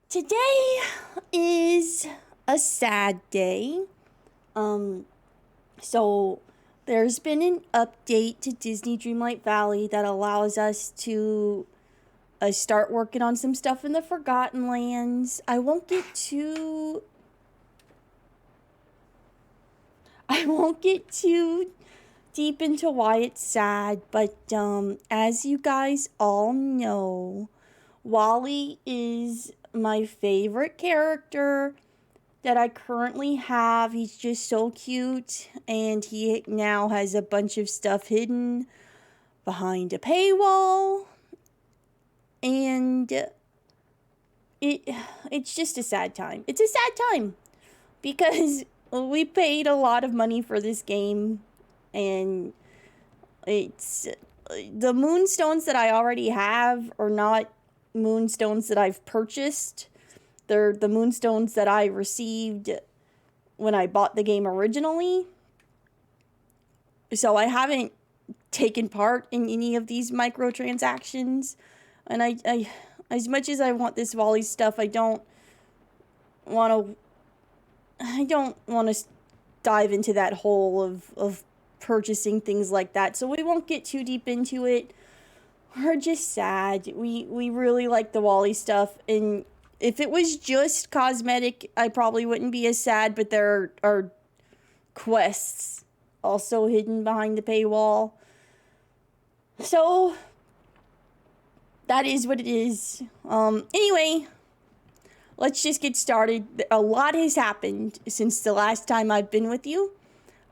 Today is a sad day. So there's been an update to Disney Dreamlight Valley that allows us to start working on some stuff in the Forgotten Lands. I won't get too deep into why it's sad, but as you guys all know, Wally is my favorite character that I currently have. He's just so cute, and he now has a bunch of stuff hidden behind a paywall, and it's just a sad time. It's a sad time because we paid a lot of money for this game, and it's the moonstones that I already have are not moonstones that I've purchased. They're the moonstones that I received when I bought the game originally. So I haven't taken part in any of these microtransactions. And I as much as I want this Wally stuff, I don't want to dive into that hole of purchasing things like that. So we won't get too deep into it. We're just sad. We really like the Wally stuff, and if it was just cosmetic, I probably wouldn't be as sad, but there are quests also hidden behind the paywall. So that is what it is. Anyway, let's just get started. A lot has happened since the last time I've been with you.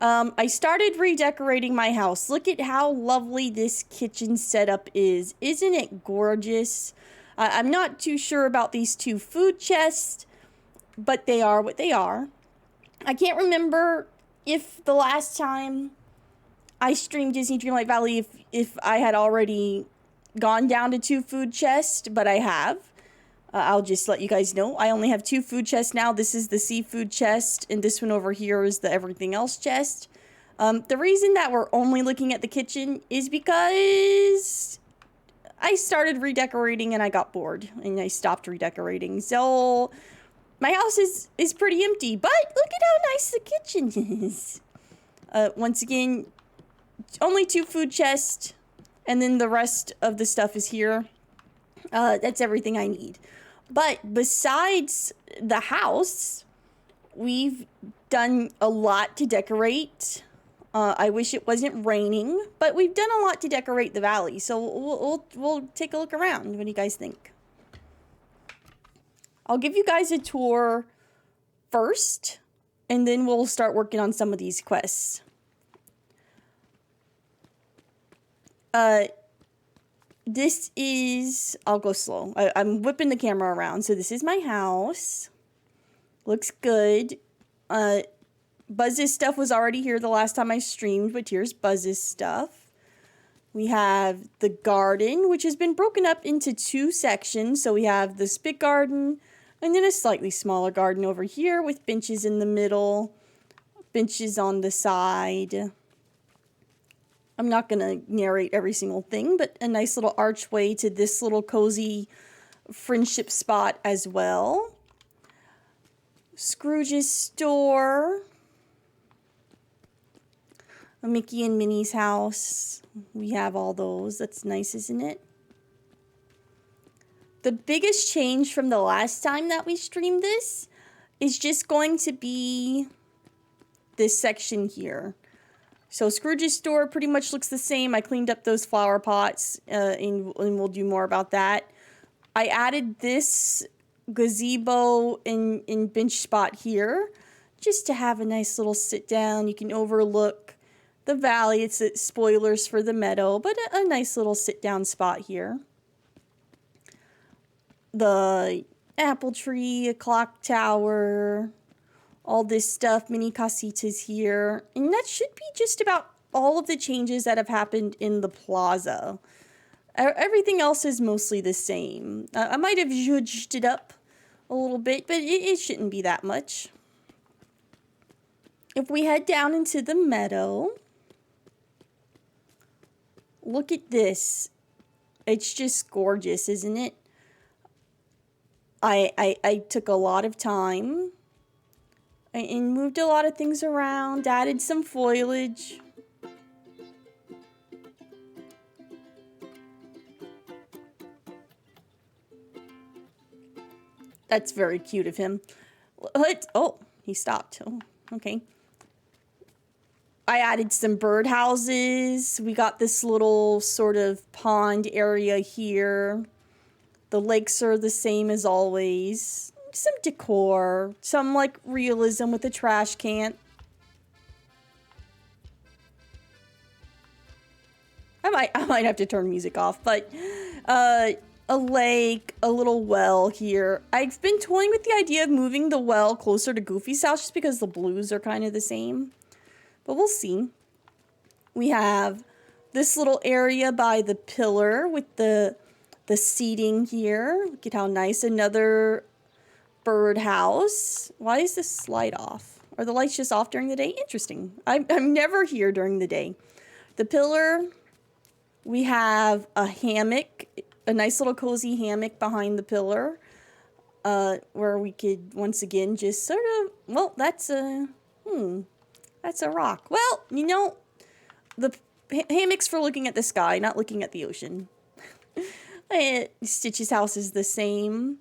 I started redecorating my house. Look at how lovely this kitchen setup is. Isn't it gorgeous? I'm not too sure about these two food chests, but they are what they are. I can't remember if the last time I streamed Disney Dreamlight Valley, if I had already gone down to two food chests, but I have. I'll just let you guys know. I only have two food chests now. This is the seafood chest, and this one over here is the everything else chest. The reason that we're only looking at the kitchen is because I started redecorating and I got bored and I stopped redecorating. So my house is pretty empty, but look at how nice the kitchen is. Once again, only two food chests, and then the rest of the stuff is here. That's everything I need. But besides the house, we've done a lot to decorate. I wish it wasn't raining, but we've done a lot to decorate the valley. So we'll take a look around. What do you guys think? I'll give you guys a tour first, and then we'll start working on some of these quests. This is, I'll go slow. I'm whipping the camera around. So this is my house. Looks good. Buzz's stuff was already here the last time I streamed, but here's Buzz's stuff. We have the garden, which has been broken up into two sections. So we have the spit garden, and then a slightly smaller garden over here with benches in the middle, benches on the side. I'm not going to narrate every single thing, but a nice little archway to this little cozy friendship spot as well. Scrooge's store. A Mickey and Minnie's house. We have all those. That's nice, isn't it? The biggest change from the last time that we streamed this is just going to be this section here. So Scrooge's store pretty much looks the same. I cleaned up those flower pots, and we'll do more about that. I added this gazebo and bench spot here just to have a nice little sit down. You can overlook the valley. It's spoilers for the Meadow, but a nice little sit down spot here. The apple tree, a clock tower, all this stuff, mini casitas here. And that should be just about all of the changes that have happened in the plaza. Everything else is mostly the same. I might have zhuzhed it up a little bit, but it shouldn't be that much. If we head down into the Meadow, look at this. It's just gorgeous, isn't it? I took a lot of time and moved a lot of things around, added some foliage. That's very cute of him. Oh, he stopped. Oh, okay. I added some birdhouses. We got this little sort of pond area here. The lakes are the same as always. Some decor, some like realism with a trash can. I might have to turn music off, but a lake, a little well here. I've been toying with the idea of moving the well closer to Goofy's house just because the blues are kind of the same. But we'll see. We have this little area by the pillar with the seating here. Look at how nice. Another birdhouse. Why is this light off? Are the lights just off during the day? Interesting. I'm never here during the day. The pillar. We have a hammock, a nice little cozy hammock behind the pillar, where we could once again just sort of, well, that's a rock. Well, you know, the hammock's for looking at the sky, not looking at the ocean. Stitch's house is the same.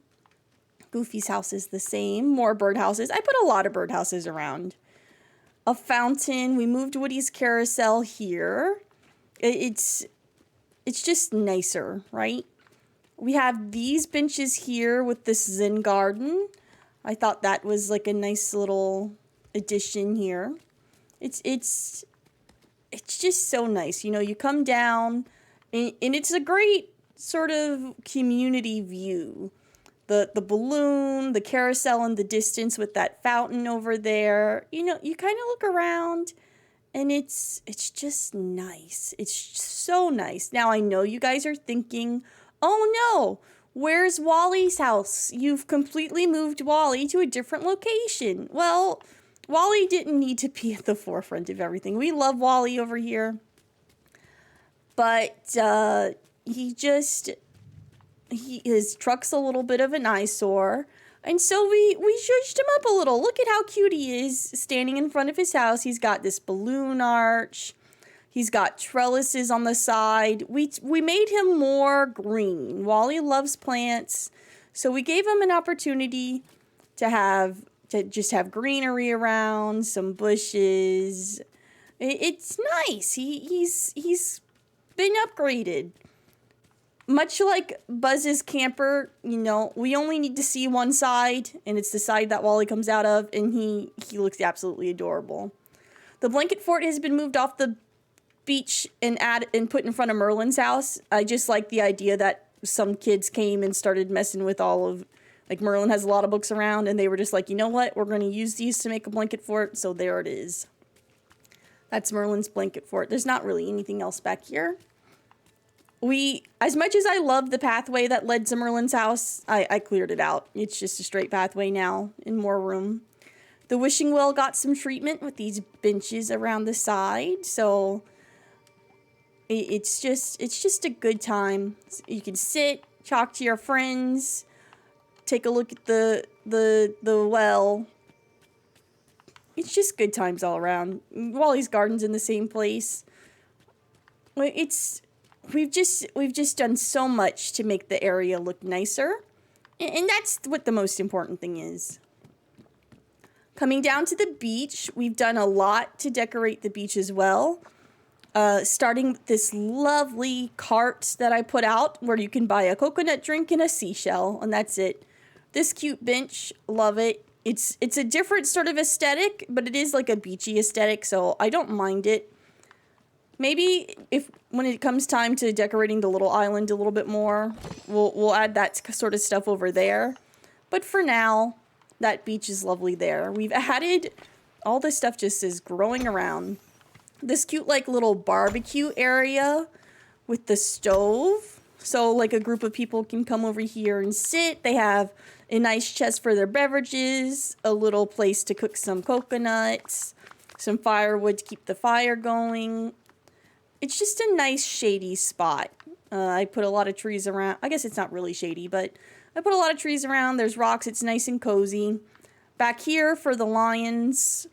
Goofy's house is the same. More birdhouses. I put a lot of birdhouses around. A fountain. We moved Woody's carousel here. It's just nicer, right? We have these benches here with this Zen garden. I thought that was like a nice little addition here. It's just so nice. You know, you come down and it's a great sort of community view. The balloon, the carousel in the distance with that fountain over there. You know, you kind of look around and it's just nice. It's so nice. Now, I know you guys are thinking, oh no, where's Wally's house? You've completely moved Wally to a different location. Well, Wally didn't need to be at the forefront of everything. We love Wally over here. But his truck's a little bit of an eyesore. And so we zhuzhed him up a little. Look at how cute he is standing in front of his house. He's got this balloon arch. He's got trellises on the side. We made him more green. Wally loves plants. So we gave him an opportunity to just have greenery around, some bushes. It's nice. He's been upgraded. Much like Buzz's camper, you know, we only need to see one side, and it's the side that Wally comes out of, and he looks absolutely adorable. The blanket fort has been moved off the beach and put in front of Merlin's house. I just like the idea that some kids came and started messing with like Merlin has a lot of books around, and they were just like, you know what, we're going to use these to make a blanket fort, so there it is. That's Merlin's blanket fort. There's not really anything else back here. As much as I love the pathway that led to Merlin's house, I cleared it out. It's just a straight pathway now and more room. The wishing well got some treatment with these benches around the side, so it's just a good time. You can sit, talk to your friends, take a look at the well. It's just good times all around. Wally's garden's in the same place. We've just done so much to make the area look nicer. And that's what the most important thing is. Coming down to the beach, we've done a lot to decorate the beach as well. Starting with this lovely cart that I put out where you can buy a coconut drink and a seashell, and that's it. This cute bench, love it. It's a different sort of aesthetic, but it is like a beachy aesthetic, so I don't mind it. Maybe when it comes time to decorating the little island a little bit more, we'll add that sort of stuff over there. But for now, that beach is lovely there. We've added all this stuff just is growing around. This cute like little barbecue area with the stove. So like a group of people can come over here and sit. They have a nice chest for their beverages, a little place to cook some coconuts, some firewood to keep the fire going. It's just a nice shady spot. I put a lot of trees around. I guess it's not really shady, but I put a lot of trees around. There's rocks. It's nice and cozy. Back here for the lions,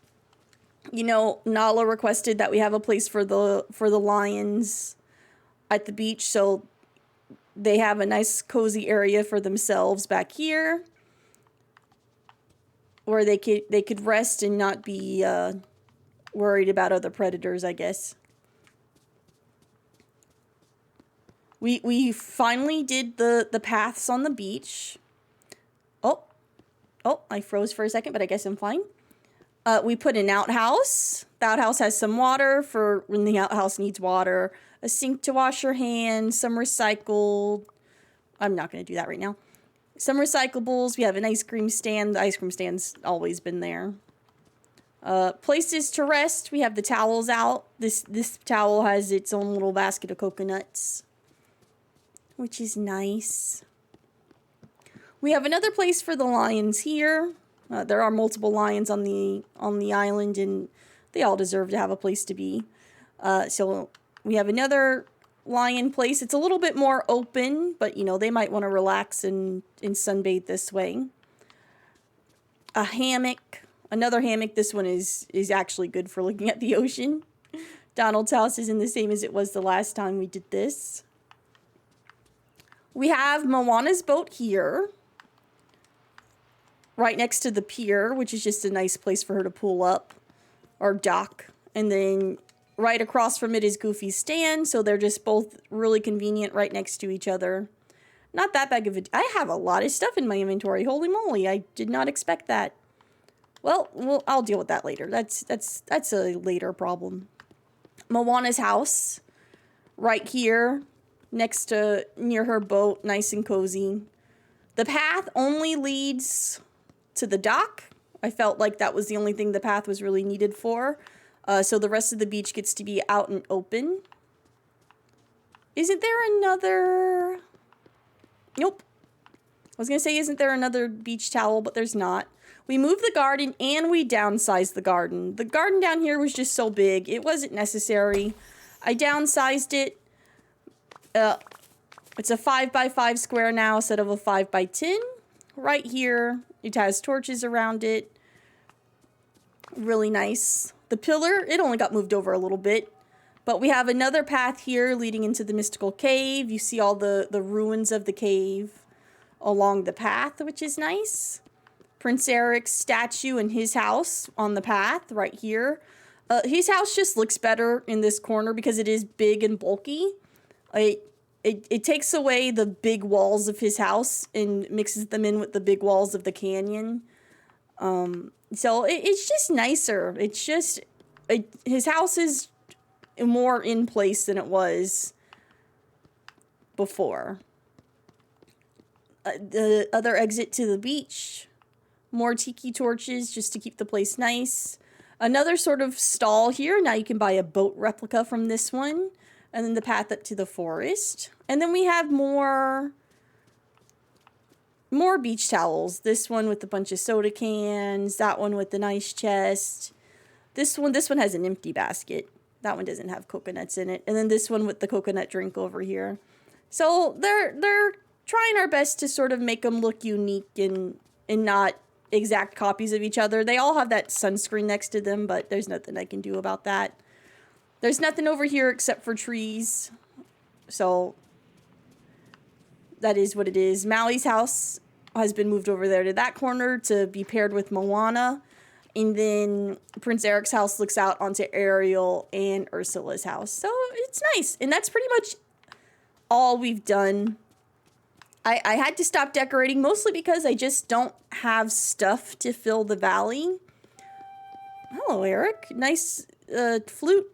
you know, Nala requested that we have a place for the lions at the beach, so they have a nice cozy area for themselves back here, where they could rest and not be worried about other predators, I guess. We finally did the paths on the beach. Oh, I froze for a second, but I guess I'm fine. We put an outhouse. The outhouse has some water for when the outhouse needs water. A sink to wash your hands. Some recycled. I'm not going to do that right now. Some recyclables. We have an ice cream stand. The ice cream stand's always been there. Places to rest. We have the towels out. This towel has its own little basket of coconuts, which is nice. We have another place for the lions here. There are multiple lions on the island, and they all deserve to have a place to be. So we have another lion place. It's a little bit more open, but you know, they might want to relax and sunbathe this way. A hammock, another hammock. This one is actually good for looking at the ocean. Donald's house isn't the same as it was the last time we did this. We have Moana's boat here, right next to the pier, which is just a nice place for her to pull up or dock. And then right across from it is Goofy's stand, so they're just both really convenient right next to each other. Not that big of a... I have a lot of stuff in my inventory. Holy moly, I did not expect that. Well, I'll deal with that later. That's a later problem. Moana's house, right here, next to, near her boat, nice and cozy. The path only leads to the dock. I felt like that was the only thing the path was really needed for. So the rest of the beach gets to be out and open. Isn't there another... Nope. I was going to say, isn't there another beach towel, but there's not. We moved the garden and we downsized the garden. The garden down here was just so big. It wasn't necessary. I downsized it. It's a 5x5 square now instead of a 5x10. Right here, it has torches around it. Really nice. The pillar, it only got moved over a little bit. But we have another path here leading into the mystical cave. You see all the ruins of the cave along the path, which is nice. Prince Eric's statue and his house on the path right here. His house just looks better in this corner because it is big and bulky. It takes away the big walls of his house and mixes them in with the big walls of the canyon. So it's just nicer. It's just, his house is more in place than it was before. The other exit to the beach. More tiki torches just to keep the place nice. Another sort of stall here. Now you can buy a boat replica from this one. And then the path up to the forest. And then we have more beach towels. This one with a bunch of soda cans. That one with the nice chest. This one has an empty basket. That one doesn't have coconuts in it. And then this one with the coconut drink over here. So they're trying our best to sort of make them look unique and not exact copies of each other. They all have that sunscreen next to them, but there's nothing I can do about that. There's nothing over here except for trees. So that is what it is. Maui's house has been moved over there to that corner to be paired with Moana. And then Prince Eric's house looks out onto Ariel and Ursula's house. So it's nice. And that's pretty much all we've done. I had to stop decorating mostly because I just don't have stuff to fill the valley. Hello, Eric. Nice flute.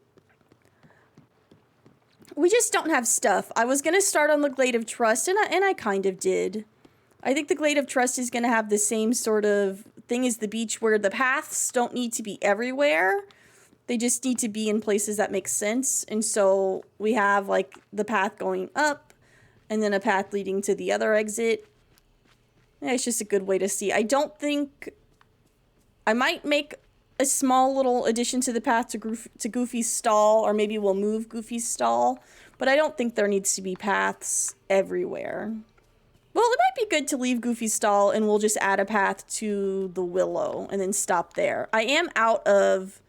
We just don't have stuff. I was going to start on the Glade of Trust, and I kind of did. I think the Glade of Trust is going to have the same sort of thing as the beach, where the paths don't need to be everywhere. They just need to be in places that make sense. And so we have like the path going up and then a path leading to the other exit. Yeah, it's just a good way to see. I don't think... I might make a small little addition to the path to Goofy's stall, or maybe we'll move Goofy's stall. But I don't think there needs to be paths everywhere. Well, it might be good to leave Goofy's stall and we'll just add a path to the Willow and then stop there. I am out of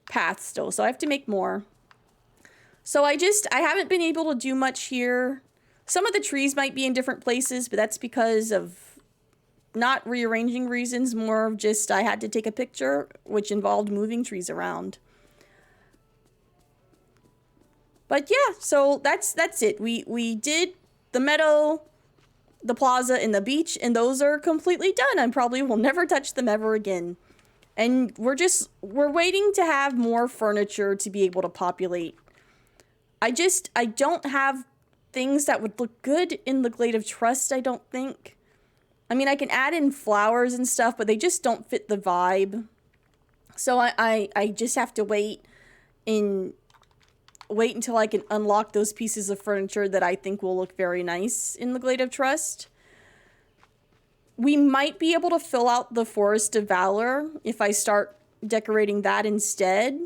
paths still, so I have to make more. So I haven't been able to do much here. Some of the trees might be in different places, but that's because of not rearranging reasons, more of just I had to take a picture, which involved moving trees around. But yeah, so that's it. We did the Meadow, the Plaza, and the beach, and those are completely done. I probably will never touch them ever again. And we're waiting to have more furniture to be able to populate. I don't have things that would look good in the Glade of Trust, I don't think. I mean, I can add in flowers and stuff, but they just don't fit the vibe. So I just have to wait until I can unlock those pieces of furniture that I think will look very nice in the Glade of Trust. We might be able to fill out the Forest of Valor if I start decorating that instead.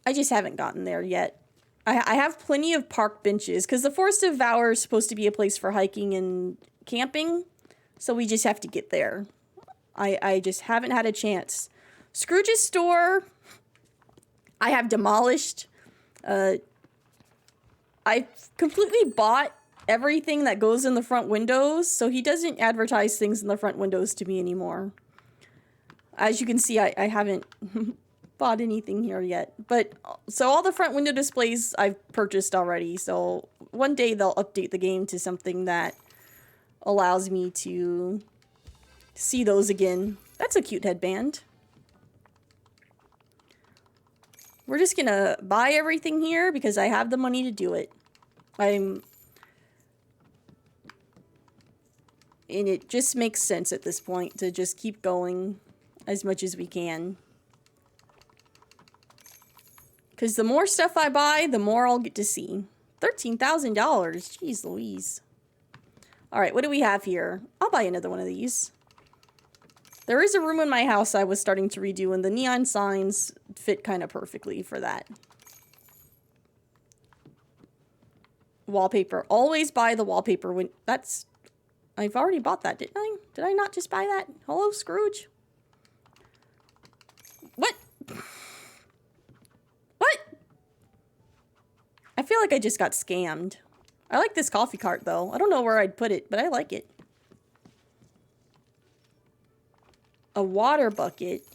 I just haven't gotten there yet. I have plenty of park benches because the Forest of Valor is supposed to be a place for hiking and camping. So we just have to get there. I just haven't had a chance. Scrooge's store, I have demolished. I completely bought everything that goes in the front windows, so he doesn't advertise things in the front windows to me anymore. As you can see, I haven't bought anything here yet. But so all the front window displays I've purchased already, so one day they'll update the game to something that allows me to see those again. That's a cute headband. We're just gonna buy everything here because I have the money to do it. And it just makes sense at this point to just keep going as much as we can. Because the more stuff I buy, the more I'll get to see. $13,000. Jeez Louise. Alright, what do we have here? I'll buy another one of these. There is a room in my house I was starting to redo, and the neon signs fit kind of perfectly for that. Wallpaper. Always buy the wallpaper when... That's... I've already bought that, didn't I? Did I not just buy that? Hello, Scrooge? What? What? I feel like I just got scammed. I like this coffee cart, though. I don't know where I'd put it, but I like it. A water bucket.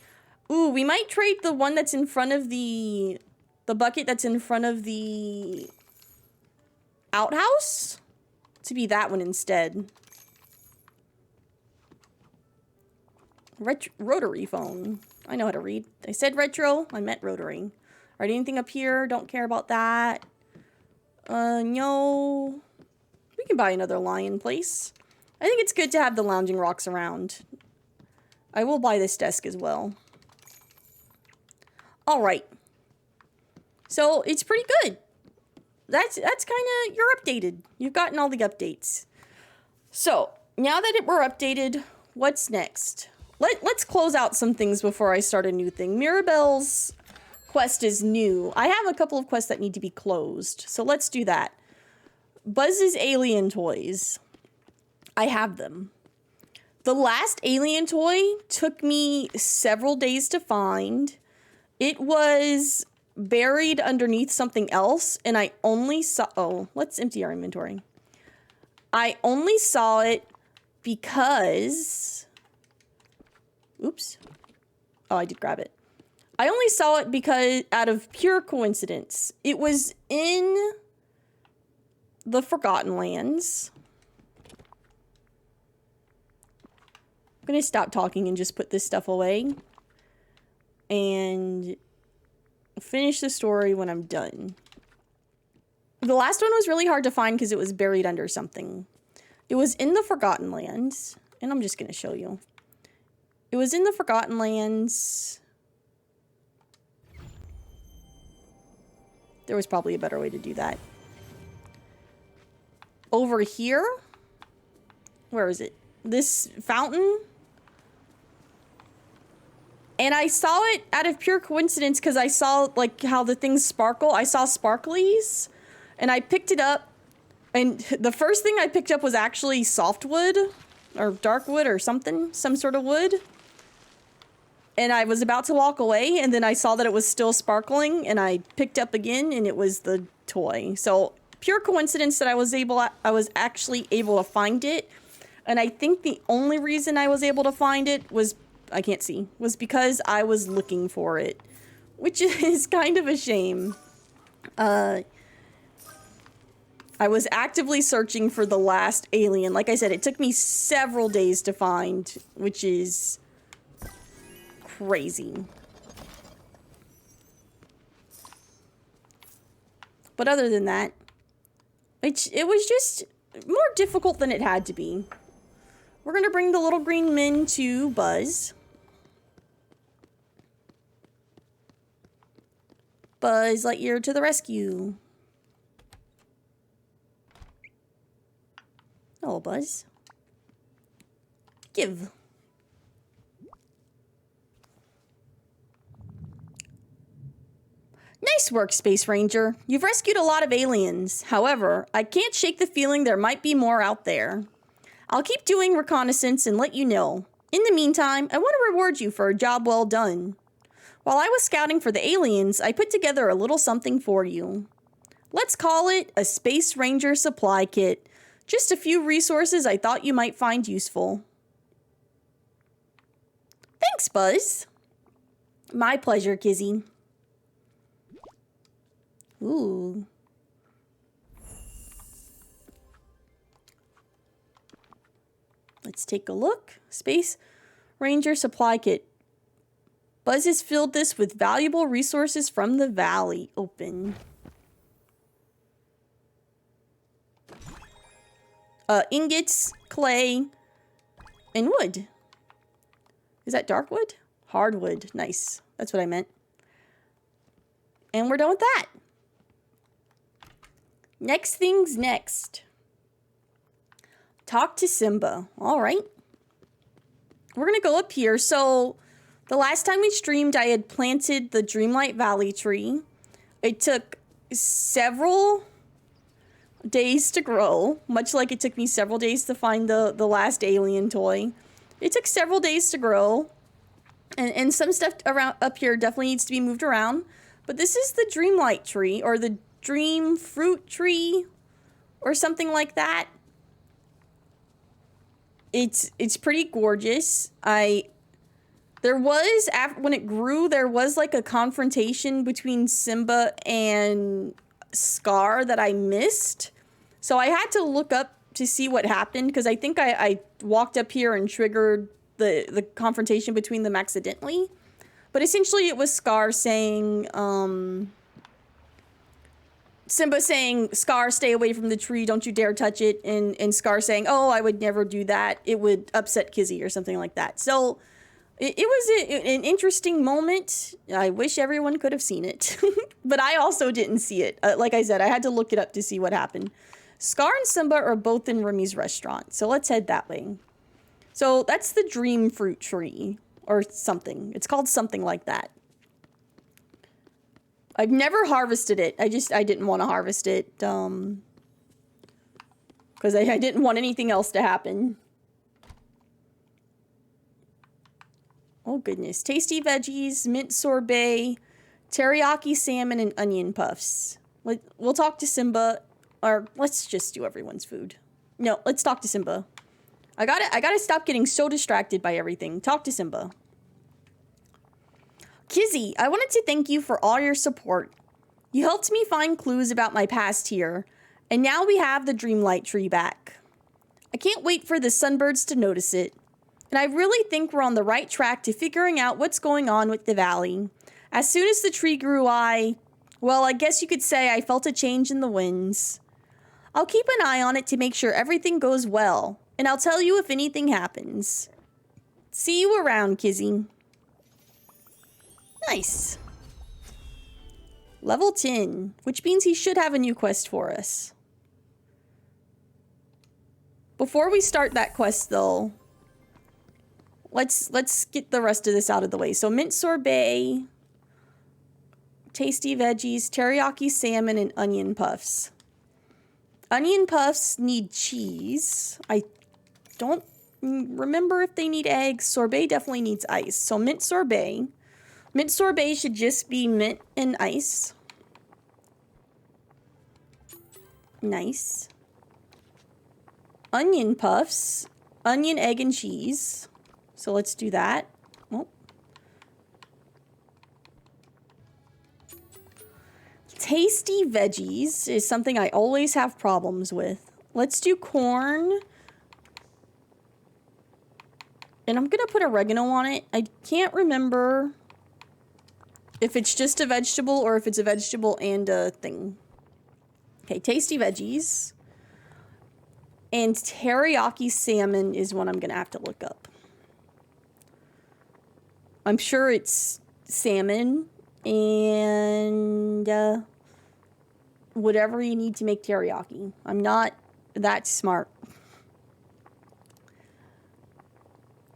Ooh, we might trade the one that's in front of the bucket that's in front of the outhouse to be that one instead. Rotary phone. I know how to read. I said retro. I meant rotary. Alright, anything up here? Don't care about that. No. We can buy another lion place. I think it's good to have the lounging rocks around. I will buy this desk as well. Alright. So, it's pretty good. That's kind of... You're updated. You've gotten all the updates. So, now that we're updated, what's next? Let's close out some things before I start a new thing. Mirabelle's quest is new. I have a couple of quests that need to be closed. So let's do that. Buzz's alien toys. I have them. The last alien toy took me several days to find. It was buried underneath something else, and I only saw... Oh, let's empty our inventory. I only saw it because... Oops. Oh, I did grab it. I only saw it because out of pure coincidence. It was in the Forgotten Lands. I'm going to stop talking and just put this stuff away. And finish the story when I'm done. The last one was really hard to find because it was buried under something. It was in the Forgotten Lands. And I'm just going to show you. It was in the Forgotten Lands. There was probably a better way to do that. Over here? Where is it? This fountain? And I saw it out of pure coincidence because I saw like how the things sparkle. I saw sparklies and I picked it up And the first thing I picked up was actually softwood or dark wood or something, some sort of wood. And I was about to walk away, and then I saw that it was still sparkling, and I picked up again, and it was the toy. So pure coincidence that I was actually able to find it. And I think the only reason I was able to find it was, I can't see, was because I was looking for it, which is kind of a shame. I was actively searching for the last alien. Like I said, it took me several days to find, which is crazy. But other than that, it was just more difficult than it had to be. We're gonna bring the little green men to Buzz. Buzz Lightyear to the rescue. Hello, Buzz. Give. Nice work, Space Ranger. You've rescued a lot of aliens. However, I can't shake the feeling there might be more out there. I'll keep doing reconnaissance and let you know. In the meantime, I want to reward you for a job well done. While I was scouting for the aliens, I put together a little something for you. Let's call it a Space Ranger supply kit. Just a few resources I thought you might find useful. Thanks, Buzz. My pleasure, Kizzy. Ooh. Let's take a look. Space Ranger supply kit. Buzz has filled this with valuable resources from the valley. Open. Ingots, clay, and wood. Is that dark wood? Hardwood. Nice. That's what I meant. And we're done with that. Next thing's next. Talk to Simba. All right. We're going to go up here. So the last time we streamed, I had planted the Dreamlight Valley tree. It took several days to grow, much like it took me several days to find the last alien toy. It took several days to grow. And some stuff around up here definitely needs to be moved around. But this is the Dreamlight tree, or the Dream Fruit tree, or something like that. It's pretty gorgeous. There was, when it grew, there was like a confrontation between Simba and Scar that I missed. So I had to look up to see what happened, because I think I walked up here and triggered the confrontation between them accidentally. But essentially it was Scar saying, Simba saying, Scar, stay away from the tree, don't you dare touch it. And Scar saying, oh, I would never do that. It would upset Kizzy or something like that. So it was an interesting moment. I wish everyone could have seen it. But I also didn't see it. Like I said, I had to look it up to see what happened. Scar and Simba are both in Remy's restaurant. So let's head that way. So that's the Dream Fruit tree. Or something. It's called something like that. I've never harvested it. I didn't want to harvest it. Because I didn't want anything else to happen. Oh goodness. Tasty veggies, mint sorbet, teriyaki salmon, and onion puffs. We'll talk to Simba. Or let's just do everyone's food. No, let's talk to Simba. I gotta stop getting so distracted by everything. Talk to Simba. Kizzy, I wanted to thank you for all your support. You helped me find clues about my past here, and now we have the Dreamlight tree back. I can't wait for the sunbirds to notice it, and I really think we're on the right track to figuring out what's going on with the valley. As soon as the tree grew, I guess you could say I felt a change in the winds. I'll keep an eye on it to make sure everything goes well, and I'll tell you if anything happens. See you around, Kizzy. Nice. Level 10, which means he should have a new quest for us. Before we start that quest, though, let's get the rest of this out of the way. So mint sorbet, tasty veggies, teriyaki salmon, and onion puffs. Onion puffs need cheese. I don't remember if they need eggs. Sorbet definitely needs ice. So mint sorbet. Mint sorbet should just be mint and ice. Nice. Onion puffs. Onion, egg, and cheese. So let's do that. Oh. Tasty veggies is something I always have problems with. Let's do corn. And I'm going to put oregano on it. I can't remember if it's just a vegetable or if it's a vegetable and a thing. Okay, tasty veggies. And teriyaki salmon is what I'm going to have to look up. I'm sure it's salmon and whatever you need to make teriyaki. I'm not that smart.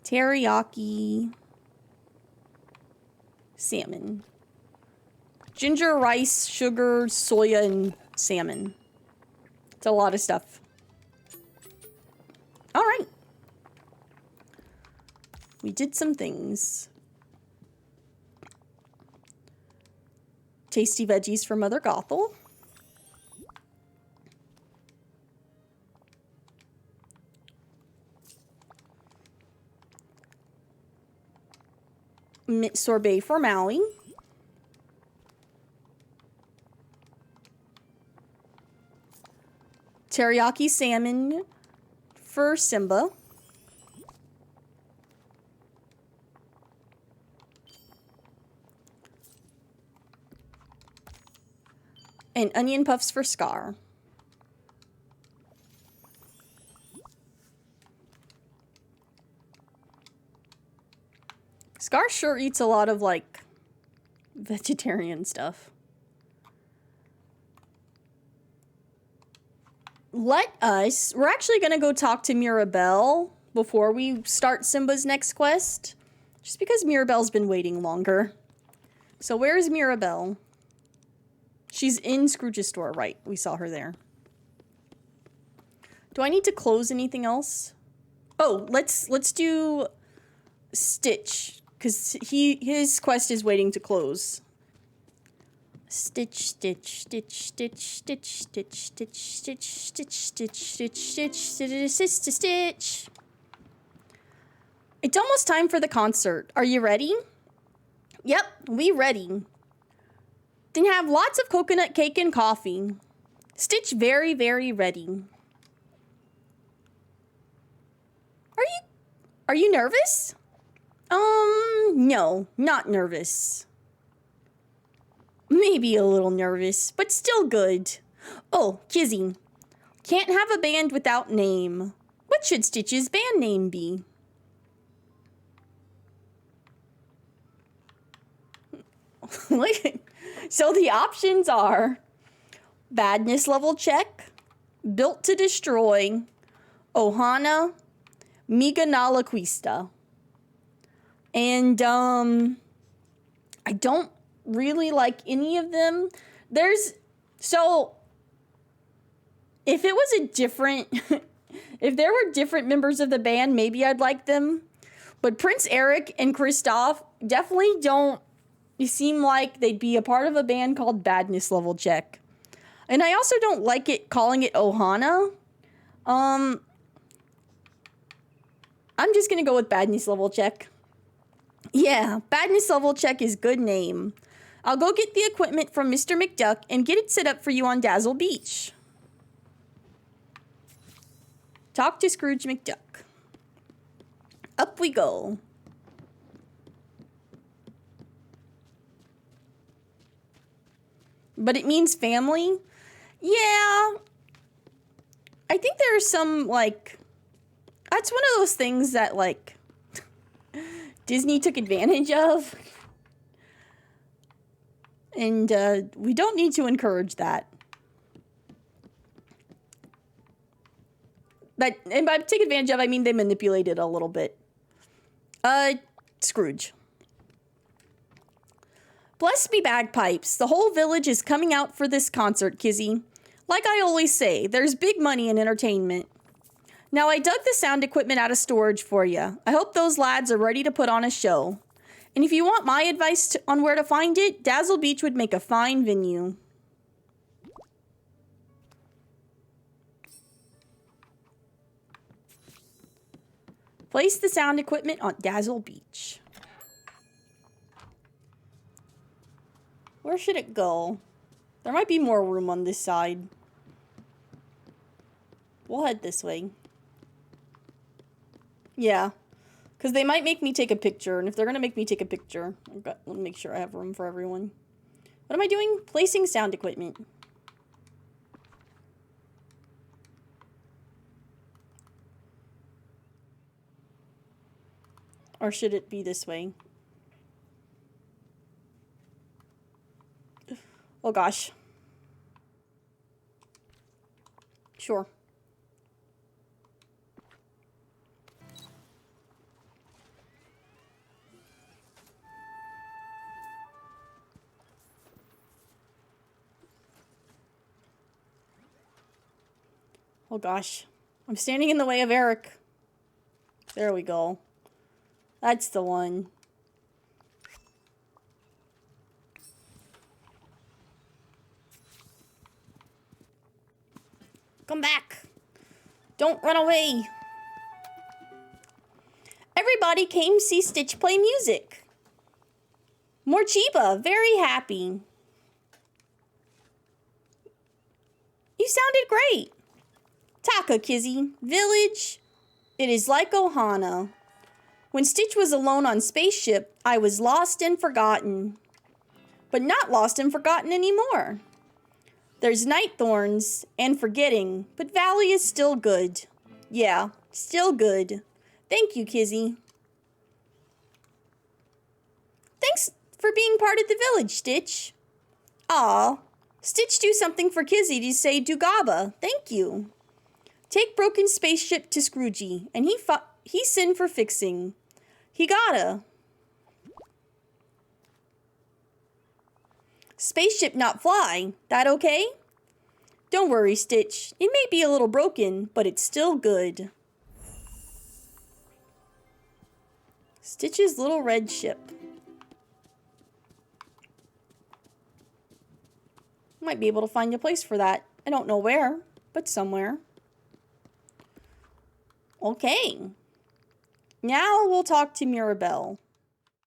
Teriyaki salmon. Ginger, rice, sugar, soya, and salmon. It's a lot of stuff. All right. We did some things. Tasty veggies from Mother Gothel. Mint sorbet for Maui. Teriyaki salmon for Simba. And onion puffs for Scar. Scar sure eats a lot of, like, vegetarian stuff. We're actually going to go talk to Mirabelle before we start Simba's next quest. Just because Mirabelle's been waiting longer. So where's Mirabelle? She's in Scrooge's store, right? We saw her there. Do I need to close anything else? Oh, let's do Stitch, because his quest is waiting to close. Stitch, stitch, stitch, stitch, stitch, stitch, stitch, stitch, stitch, stitch, stitch, stitch, stitch, stitch, stitch. It's almost time for the concert. Are you ready? Yep, we ready. Then have lots of coconut cake and coffee. Stitch very, very ready. Are you nervous? No, not nervous. Maybe a little nervous, but still good. Oh, Kizzy. Can't have a band without name. What should Stitch's band name be? So the options are Badness Level Check, Built to Destroy, Ohana, Miga Nalaquista. And I don't really like any of them. So if it was a different, if there were different members of the band, maybe I'd like them. But Prince Eric and Kristoff definitely don't seem like they'd be a part of a band called Badness Level Check. And I also don't like calling it Ohana. I'm just gonna go with Badness Level Check. Yeah, Badness Level Check is good name. I'll go get the equipment from Mr. McDuck and get it set up for you on Dazzle Beach. Talk to Scrooge McDuck. Up we go. But it means family? Yeah. I think there are some, like... That's one of those things that, like... Disney took advantage of. And we don't need to encourage that. And by take advantage of, I mean they manipulated a little bit. Scrooge. Bless me bagpipes. The whole village is coming out for this concert, Kizzy. Like I always say, there's big money in entertainment. Now I dug the sound equipment out of storage for you. I hope those lads are ready to put on a show. And if you want my advice on where to find it, Dazzle Beach would make a fine venue. Place the sound equipment on Dazzle Beach. Where should it go? There might be more room on this side. We'll head this way. Yeah. Because they might make me take a picture. And if they're going to make me take a picture, let me make sure I have room for everyone. What am I doing? Placing sound equipment. Or should it be this way? Oh gosh. Sure. Oh gosh. I'm standing in the way of Eric. There we go. That's the one. Come back. Don't run away. Everybody came see Stitch play music. Morchiba, very happy. You sounded great. Taka, Kizzy. Village. It is like Ohana. When Stitch was alone on Spaceship, I was lost and forgotten. But not lost and forgotten anymore. There's night thorns and forgetting, but Valley is still good. Yeah, still good. Thank you, Kizzy. Thanks for being part of the village, Stitch. Aw, Stitch do something for Kizzy to say Dugaba. Thank you. Take broken spaceship to Scroogey, and he sin for fixing. He gotta. Spaceship not fly. That okay? Don't worry, Stitch. It may be a little broken, but it's still good. Stitch's little red ship. Might be able to find a place for that. I don't know where, but somewhere. Okay. Now we'll talk to Mirabelle.